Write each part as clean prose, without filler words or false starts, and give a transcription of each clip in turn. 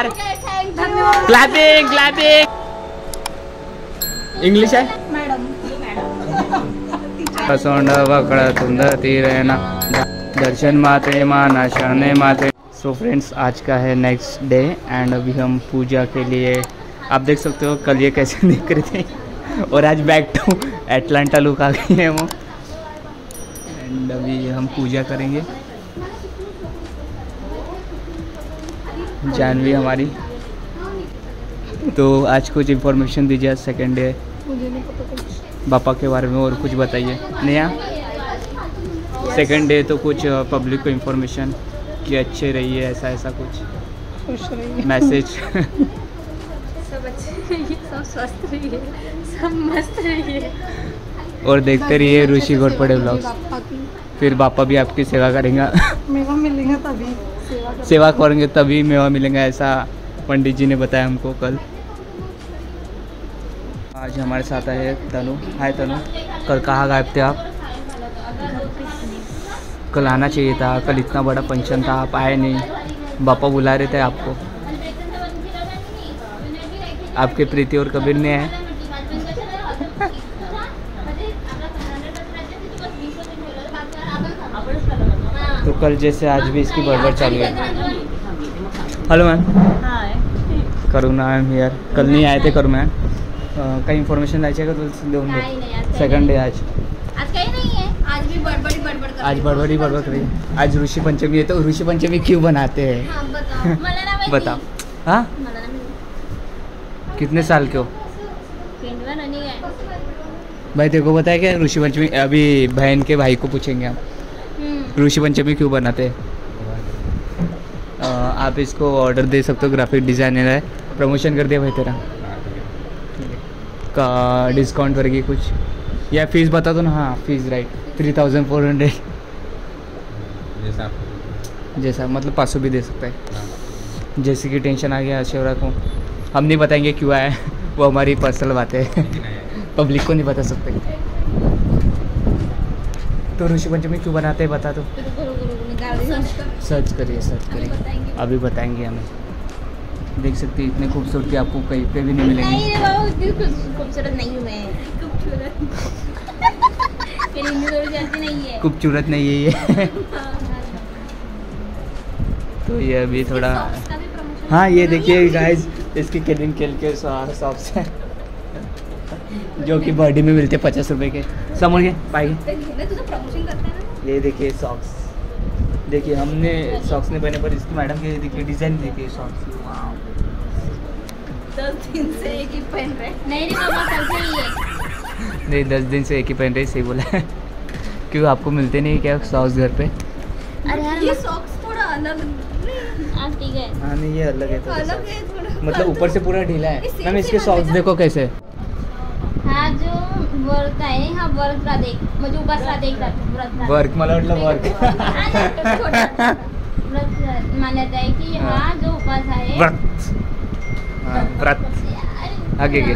Clapping clapping. English है सोंड वकड़ तुंद तीरेना दर्शन माते माना शरणे माते। सो फ्रेंड्स, आज का है नेक्स्ट डे एंड अभी हम पूजा के लिए, आप देख सकते हो कल ये कैसे दिख रहे थे और आज बैक टू एटलांटा लुक आ गई है वो। एंड अभी हम पूजा करेंगे। जानवी हमारी, तो आज कुछ इन्फॉर्मेशन दीजिए। सेकेंड डे बापा के बारे में और कुछ बताइए। नया सेकेंड डे तो कुछ पब्लिक को इन्फॉर्मेशन कि अच्छे रहिए, ऐसा ऐसा कुछ खुश रहिए, मैसेज। सब अच्छे रहिए, सब स्वस्थ रहिए, सब मस्त रहिए और देखते रहिए ऋषि घोरपड़े व्लॉग्स। फिर बापा भी आपकी सेवा करेंगे, मेवा मिलेगा तभी सेवा करेंगे तभी मेवा मिलेगा, ऐसा पंडित जी ने बताया हमको कल। आज हमारे साथ आए तनु। हाय तनु, कल कहाँ गायब थे आप? कल आना चाहिए था, कल इतना बड़ा फंक्शन था, आप आए नहीं। बापा बुला रहे थे आपको। आपके प्रीति और कबीर ने आए। तो कल जैसे आज भी इसकी बड़बड़ चालू है। Hello ma'am. Karuna ma'am here. कल नहीं आए थे करुणा मैम, काही इन्फॉर्मेशन द्यायची आहे का तुला देऊन दे? सेकंड डे आज काही नहीं है, आज भी बड़बड़ी बड़बड़ कर आज बड़बड़ी बड़बड़ करिए। आज ऋषि पंचमी है, तो ऋषि पंचमी क्यों बनाते हैं? हाँ, बताओ। मला ना माहिती। बताओ। हाँ, मला ना माहिती। कितने साल के हो 21 रनिंग है। भाई? देखो बताया क्या ऋषि पंचमी? अभी बहन के भाई को पूछेंगे हम ऋषि पंचमी क्यों बनाते हैं। आप इसको ऑर्डर दे सकते हो, ग्राफिक डिज़ाइनर है। प्रमोशन कर दिया भाई तेरा का डिस्काउंट करेगी कुछ, या फीस बता दो ना। हाँ फीस राइट 3400 जैसा मतलब 500 भी दे सकता है। जैसे कि टेंशन आ गया शिवराज को, हम नहीं बताएंगे क्यों आए, वो हमारी पर्सनल बात है, पब्लिक को नहीं बता सकते। तो ऋषि पंचमी क्यों बनाते हैं बता दो। सर्च करिए अभी बताएंगे हमें। देख सकते हैं इतने खूबसूरती आपको कहीं पे भी नहीं मिलेंगी। नहीं रे बाबू, इतनी खूबसूरत नहीं हूँ मैं। खूबसूरत नहीं है, खूबसूरत नहीं है ये। तो ये अभी थोड़ा, हाँ ये देखिए गाइस, इसकी केलिन केल के सॉक्स हैं जो कि बॉडी में मिलते 50 रुपए के। समझ गए भाई? प्रमोशन करता है ना। ये देखिए सॉक्स, देखिए हमने सॉक्स नहीं पहने पर इसकी मैडम के देखिए डिजाइन देखिए सॉक्स। 10 दिन से एक ही पहन रहे। नहीं रे बाबा, कल से ही है। नहीं 10 दिन से एक ही पहन रही, सही बोला है। क्यों आपको मिलते नहीं क्या सॉक्स घर पे? अरे यार ये सॉक्स थोड़ा अलग। हाँ ठीक है। हाँ नहीं ये अलग है, तो अलग है थोड़ा, मतलब ऊपर से पूरा ढीला है। मैम इसके सॉक्स देखो कैसे। हाँ जो वर्क आहे, हाँ वर्क ला देख, म्हणजे उपास ला देख वर्क मला वाटलं वर्क। व्रत मान्यता है कि हाँ जो उपास आहे व्रत आगे के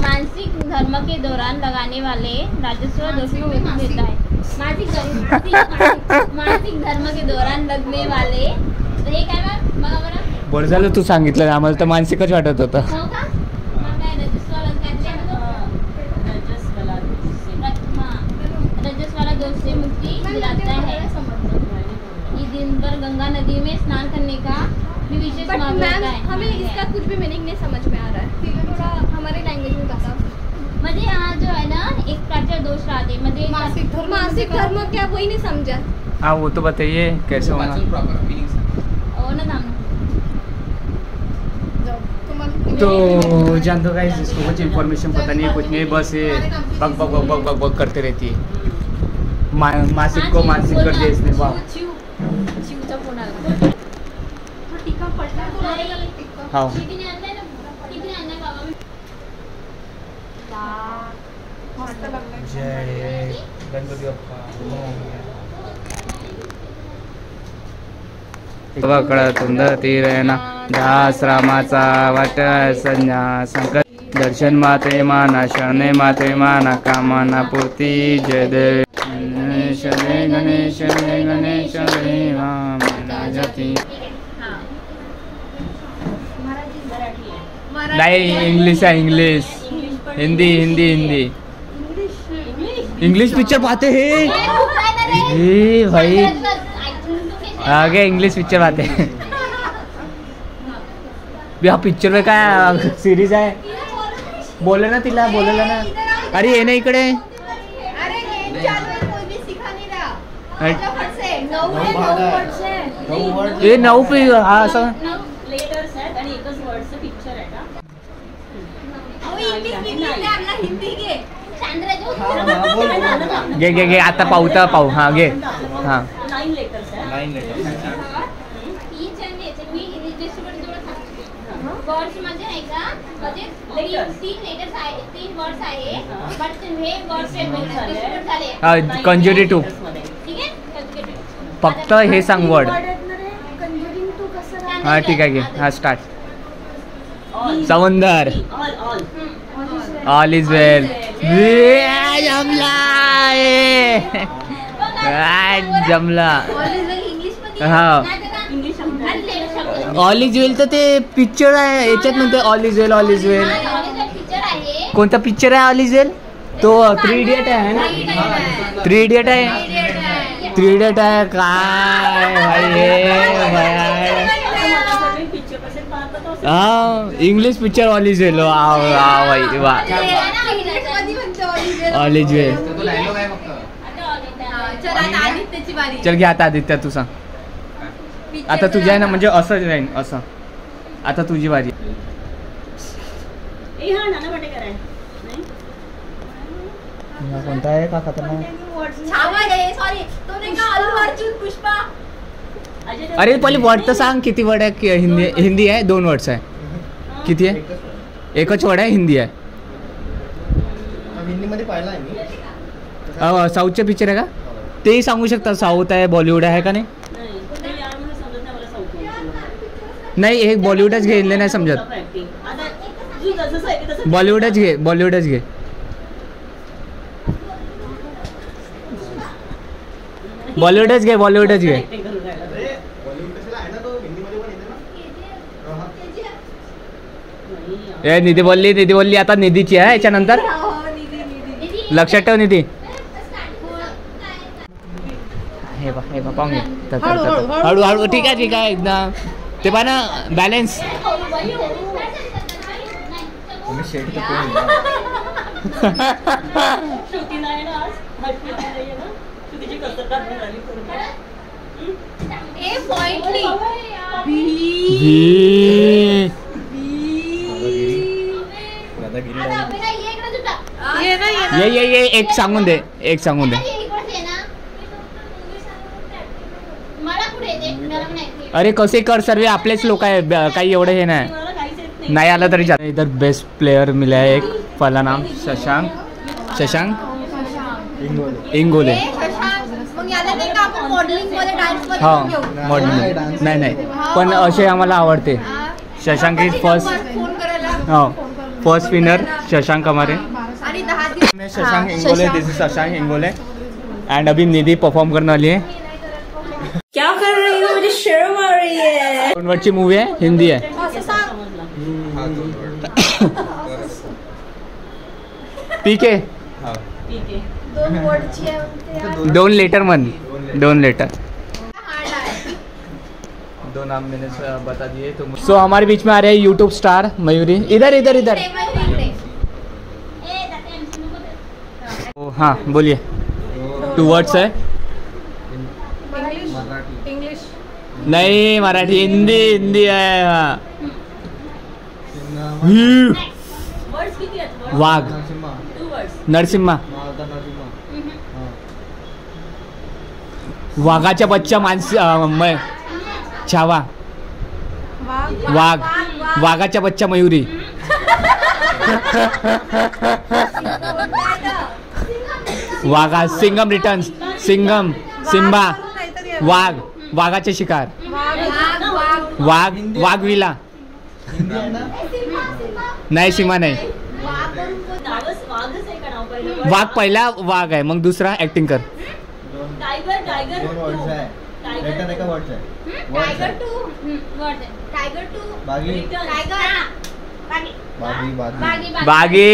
मानसिक धर्म के दौरान लगाने वाले राजस्व दोष में मुक्ति देता है। मानसिक धर्म के दौरान लगने वाले, तो हे काय मॅम बघा बरं। बरं झालं तू सांगितलं, आम्हाला तर मानसिकच वाटत होतं। हो का? मग काय रजस्वाला दोष से मुक्ति दिलाता है। ये दिन भर गंगा नदी में स्नान करने का भी विशेष महत्व होता है। हमें इसका कुछ भी मीनिंग नहीं समझ में आ रहा है, थोड़ा हमारे लैंग्वेज में बताओ। म्हणजे यहाँ जो है ना एक प्रकार दोष रहते, म्हणजे मासिक धर्म क्या, वही नहीं समझा। हाँ वो तो बताइए कैसे होगा। ओ ना नाम तो जान दो गाइस, इसको कुछ इन्फॉर्मेशन पता नहीं है, कुछ नहीं, बस ये बक बक बक बक बक बक करते रहती है। मासिक को मानसिक कर दिया इसने। वाह शिवचा फोन आला। टीका पडला तो हाँ कितीने आणलाय ना, कितीने आणलाय बाबा? मस्त लागलं। जय गणपती बाप्पा। वकड़ तुंद तीरेना दास रामाचा वाट संज्ञा संकट दर्शन माते माना शरणे माते माना कामना पूर्ती जय देव गणेश गणेश गणेश जाती। नाही इंग्लिश आहे English. Hindi Hindi Hindi. English picture पाहते हे भाई. आगे इंग्लिश पिक्चर पाहते. हा पिक्चर में काय सिरीज आहे. बोले ना तिला बोलेला ना. अरे ये ना इकडे. ये 9 पे हा असं घे घे घे आता पाहू हा घे हा. वर्ड्स मध्ये आहे का म्हणजे 3 लेटर्स आहे 3 वर्ड्स आहे बट हे वर्ड्स झाले कंज्युगेटिव्ह. ठीक आहे कंज्युगेटिव्ह. फक्त हे सांग वर्ड. हा ठीक आहे घे हा स्टार्ट. समुंदर. ऑल इज वेल. जमला हा. ऑल इज वेल तर ते पिक्चर आहे याच्यात म्हणते. All is well all is well कोणता पिक्चर आहे ऑल इज वेल. तो 3 इडियट आहे ना. 3 इडियट आहे. 3 इडियट आहे काय भाई. हा इंग्लिश पिक्चर ऑल इज वेल. भाई वा ऑल इज वेल. चल घे आता आदित्य तू सांग. आता तुझी आहे ना म्हणजे असं राहील असं. आता तुझी बारी. कोणता आहे का खतरनाक. अरे पहिले वर्ड तर सांग किती वर्ड आहे. हिंदी आहे 2 वर्ड्स आहे. किती आहे. एकच वर्ड आहे हिंदी आहे. हिंदीमध्ये पाहिला आहे मी. साऊथचे पिक्चर आहे का तेही सांगू शकता. साऊथ आहे बॉलिवूड आहे का नाही. नाही हे बॉलिवूडच घे. नाही समजत. बॉलिवूडच घे बॉलिवूडच घे. बॉलिवूडच घे बॉलिवूडच घे. ए निधी बोलली आता निधीची आहे याच्यानंतर. लक्षात ठेव निधी. हे बा पाहून घे. हळूहळू ठीक आहे एकदम. ते पहा ना बॅलेन्स. ये एक सांगून दे. अरे कसे कर सर्वे आपलेच लोक आहे. काही एवढं हे नाही आलं तरी चालेल. इधर बेस्ट प्लेयर मिला है एक. पहला नाम शशांक इंगोले. हा मॉडेलिंग नाही पण असे आम्हाला आवडते. Shashank is first winner. Shashank हमारे शशांक इंगोले. दिस इज शशांक इंगोले एंड अभी निधि परफॉर्म करने वाली है. क्या कर रही हो. मुझे शर्म आ रही है. 2 वर्डची मूवी आहे हिंदी आहे. पीके 2 लेटर मन 2 लेटर. 2 नाम मैंने बता दिए. तो सो हमारे बीच में आ रहे हैं यूट्यूब स्टार मयूरी. इधर. हाँ बोलिए. 2 वर्ड्स है. इंग्लिश नहीं मराठी हिंदी है. हाँ वाघ नरसिम्हा. वाघाच्या बच्चा छावा. वाघ वाघाच्या बच्चा मयुरी. वाघा सिंगम रिटर्न्स. सिंगम सिम्बा. वाघ वाघाचे शिकार. वाघ विला. नाही सीमा नाही. वाघ पहिला वाघ आहे मग दुसरा ऍक्टिंग कर. बागी।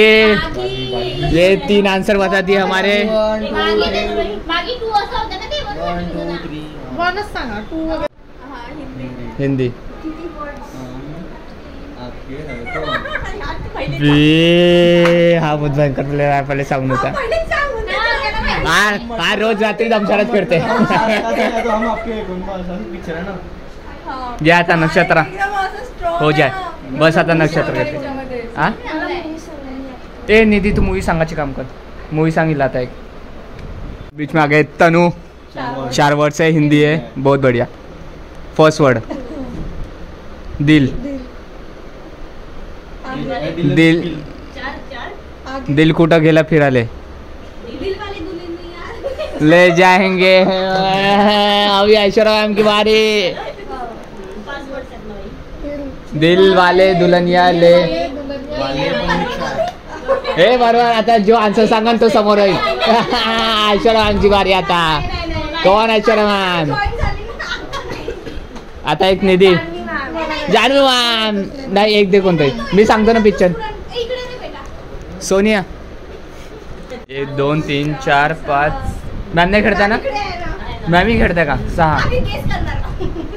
ये 3 आंसर बता दिए हमारे। बागी 2 असं होतं ना ते 1 2 3 वनच सांगा 2 वगैरे। हिंदी हा बहुत भयंकर प्लेयर आहे, पहिले सांगून होता। हा रोज रात्री दमशारात करते। या आता नक्षत्र हो जाय बस आता नक्षत्र करते। हा ते निधी तू मूवी सांगायचे काम कर, मूवी सांगितलं आता एक बीच में आ गए तनु। 4 वर्ड से हिंदी है, बहुत बढ़िया। फर्स्ट वर्ड दिल। दिल दिल कुठं गेला फिराले? ले जाएंगे अभी ऐश्वर्या मैम की बारी। दिल वाले दुल्हनिया ले हे बरोबर। आता जो आन्सर सांगा तो समोर होईल। ऐश्वर्या मॅमची बारी आता। कोण ऐश्वर्या मॅम? आता एक निधी जानवी मॅम नाही, एक दे कोणतं मी सांगतो ना पिक्चर। सोनिया 1 2 3 4 5 मॅम नाही खेळता ना? मॅम ही खेळता का? 6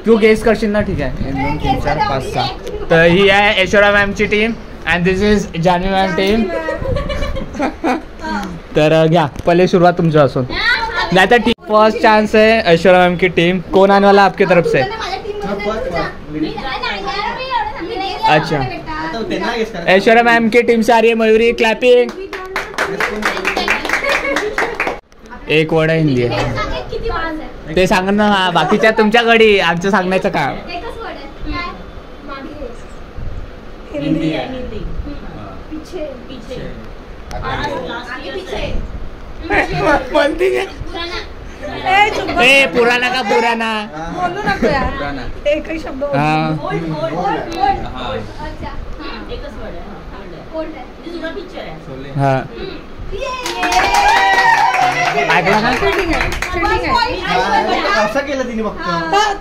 तू गेस करशील ना? ठीक आहे 1 2 3 4 5 6 तर ही आहे ऐश्वर्या मॅमची team and this is Janhvi ma'am team. तर घ्या पहिले सुरुवात तुमच्या असून नहीं तो फर्स्ट चांस है ऐश्वर्या मैम की टीम। कौन आने वाला आपकी तरफ से? अच्छा ऐश्वर्या मैम की टीम से आ रही है मयूरी। क्लैपिंग। एक वर्ड है हिंदी है ते सांग ना। बाकीच्या तुमच्या घडी आमचं सांगण्याचं काम। ए पुराना का पुराना बोलू नको यार, एकही शब्द बोलू नको। हाँ ऐकला का? असं केलं तिने फक्त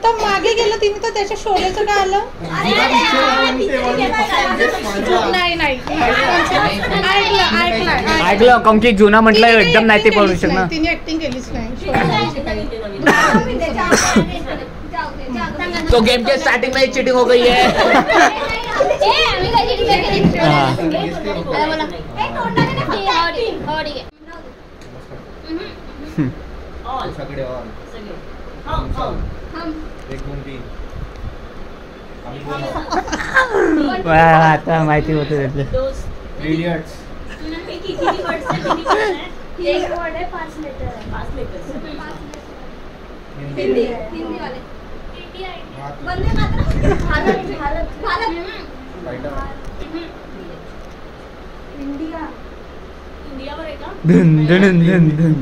तर मागे गेलं तिने तर त्याच्या शोलेचं काय आलं? नाही ऐकलं कारण की जुना म्हटलं एकदम नाही ते पडू शकणार। तिने ऍक्टिंग केलीच नाही। तो गेम के स्टार्टिंग में ही चीटिंग हो गई है। सगळे ऑल आता माहिती होतं त्यातलं। इडियट्स एक वर्ड है 5 लेटर। हिंदी वाले वंदे मातरम। भारत इंडिया धन धन धन धन।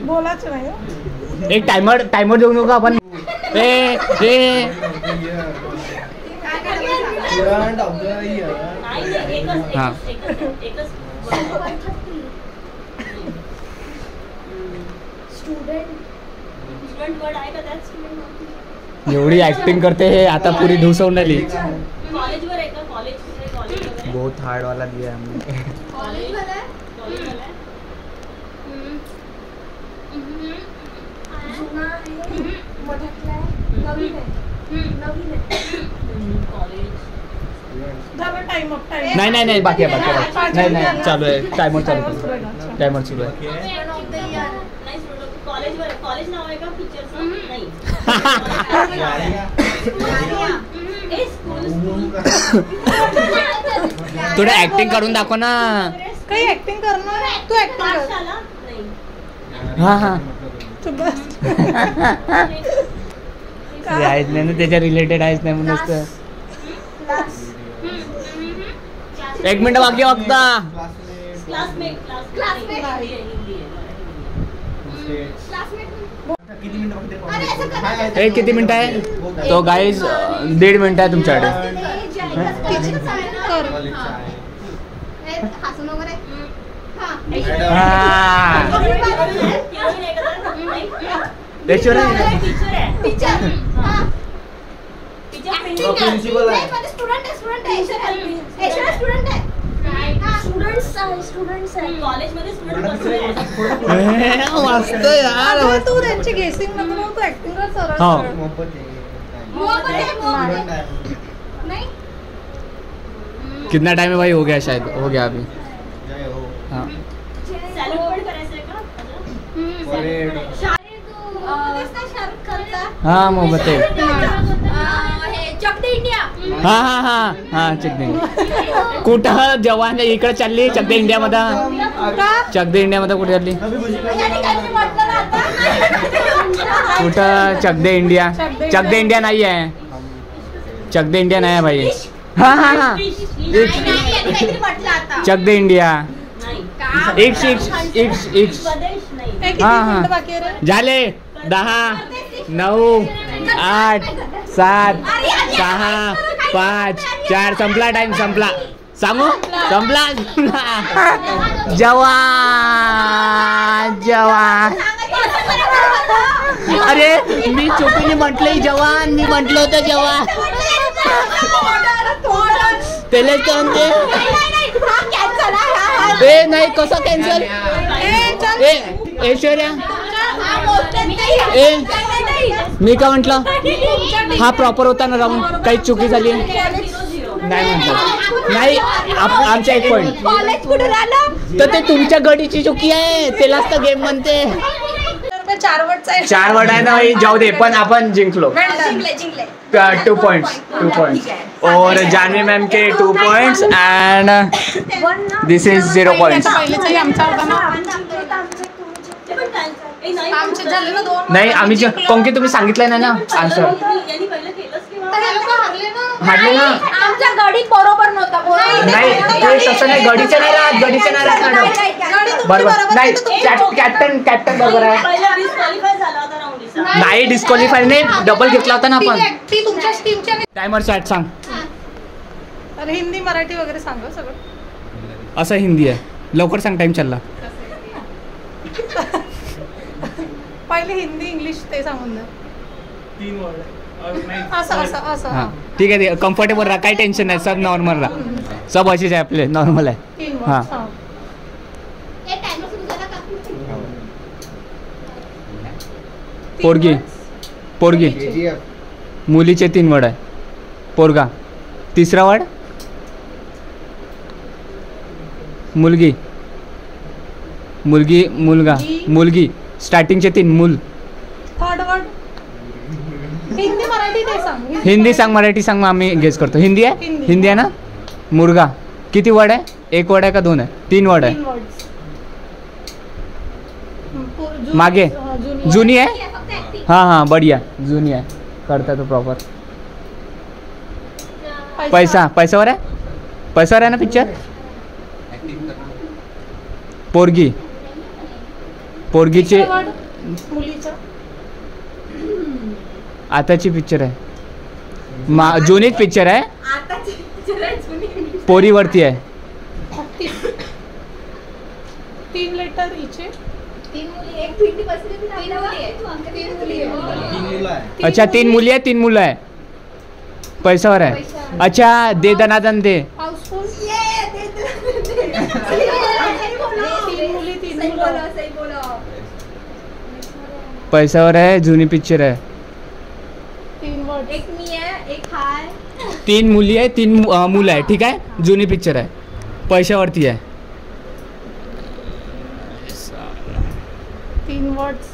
बोलाच नाही। एक टाइमर देऊ नका आपण। हाँ एवढी ऍक्टिंग करते हे आता पुरी धुसवून आली। बहुत हार्ड वाला दिया है हमने। नहीं बाकी है नहीं चालू है। टाइमर चालू है। कॉलेज नाव आहे का पिक्चरचं? नाही थोडं ऍक्टिंग करून दाखव ना। काही ऍक्टिंग करणार तू ऍक्टिंग कर। हाँ आहेच नाही ना त्याच्या रिलेटेड आहेच नाही म्हणून असतं। 1 मिनिट बाकी आहे फक्त। किती मिनिट आहे? तो गाईज 1.5 मिनिट आहे तुमच्याकडे। प्रिन्सिपल आहे। स्टुडंट आहे ऐश्वर्या स्टुडंट आहे स्टुडंट्स आहे कॉलेजमध्ये स्टुडंट मस्त यार तू त्यांची गेसिंग नको तू ऍक्टिंग कर सरळ हो. नाही कितना टाइम है भाई? हो गया शायद, हो गया अभी. हाँ सॅल्यूट करायचंय का शाहरुख खानचा हाँ मोहब्बत है. हे चक दे इंडिया हाँ हाँ हाँ हाँ चक दे. कुठं जवान इकडे चालली चक दे इंडिया मध्ये? चक दे इंडिया मध्ये कुठे चालली? या ठिकाणी म्हटलं ना आता कुठं चक दे इंडिया? चक दे इंडिया नाही आहे. चक दे इंडिया नाही आहे भाई. हाँ हाँ हाँ काहीतरी म्हटलं आता चक दे इंडिया. एक्स हाँ हाँ झाले 10 9 8 7 6 5 4 संपला टाइम संपला. सांगू संपला. जवान जवान. अरे मी चुकीने म्हटलंय जवान. मी म्हटलं होतं जवान. त्याला सांगते ए नाही कसं कॅन्सल. ए ऐश्वर्या ए मी का म्हटलं हा प्रॉपर होता ना राऊंड. काही चुकी झाली नाही म्हटलं नाही. आमच्या एक पॉईंट कॉलेज कुठे राहिलं तर ते तुमच्या गडीची चुकी आहे. त्यालाच तर गेम म्हणते. 4 वर्डचा 4 वर्ड आहे ना भाई. जाऊ दे पण आपण जिंकलो. जिंकले 2 पॉइंट्स और जानवी मैम के 2 points and this is 0 points. आमचे झाले ना 2 नाही आम्ही कोण की तुम्ही सांगितलं नाही ना आन्सर. यांनी पहिलं केलंच किंवा हाडले ना. आमच्या गडी बरोबर नव्हता नाही ते तसं नाही. गडीचं नाही राहत. गडीचं नाही राहत मॅडम. बरोबर नाही. कॅप्टन बरोबर आहे. पहिला डिस्क्वालिफाय झाला होता राऊंडचा. नाही डिस्क्वालिफाय नाही. डबल घेतला होता ना आपण. ती तुमच्या टीमच्या टायमर चॅट सांग. अरे हिंदी मराठी वगैरे सांगा सगळं. असं हिंदी आहे. लवकर सांग टाइम चालला. पहिले हिंदी इंग्लिश ते सांगून द्या. 3 वर्ड असं असं असं हां ठीक आहे. कम्फर्टेबल राहा. काही टेन्शन नाही. सब नॉर्मल राहा. सब असेच आहे आपले नॉर्मल आहे. 3 हां. वर्ड पोरगी पोरगी मुलीचे 3 वर्ड आहे. पोरगा तिसरा वर्ड. मुलगी मुलगी मुलगा मुलगी स्टार्टिंगचे 3 मूल. थर्ड वर्ड हिंदी मराठी ते सांग. हिंदी सांग मराठी सांग. मग आम्ही गेस करतो. हिंदी आहे. हिंदी. हिंदी आहे ना. मुलगा किती वर्ड आहे? 1 वर्ड आहे का 2 आहे? 3 वर्ड आहे. 3 वर्ड्स मागे जुनी आहे. हाँ हाँ बढ़िया जुनी आहे. करता तो प्रॉपर. पैसावर आहे. पैसावर आहे ना पिक्चर. पोरगी पोरगीचे मुलीचं आताची पिक्चर आहे. जुनीच पिक्चर आहे. पोरीवरती आहे. 3 लेटर इचे 3 मुली एक भिंडी बसली 3 मुली आहे. अच्छा 3 मुली आहे 3 मुलं आहे. पैसावर आहे. अच्छा दे दनादन दे. हाऊसफुल 3 मुली 3 मुलं. पैसावर आहे. जुनी पिक्चर आहे. 3 वर्ड एक मी आहे एक हाय. 3 मुली आहे 3 मुलं आहे. ठीक आहे. जुनी पिक्चर आहे. पैशावरती आहे. 3 वर्ड्स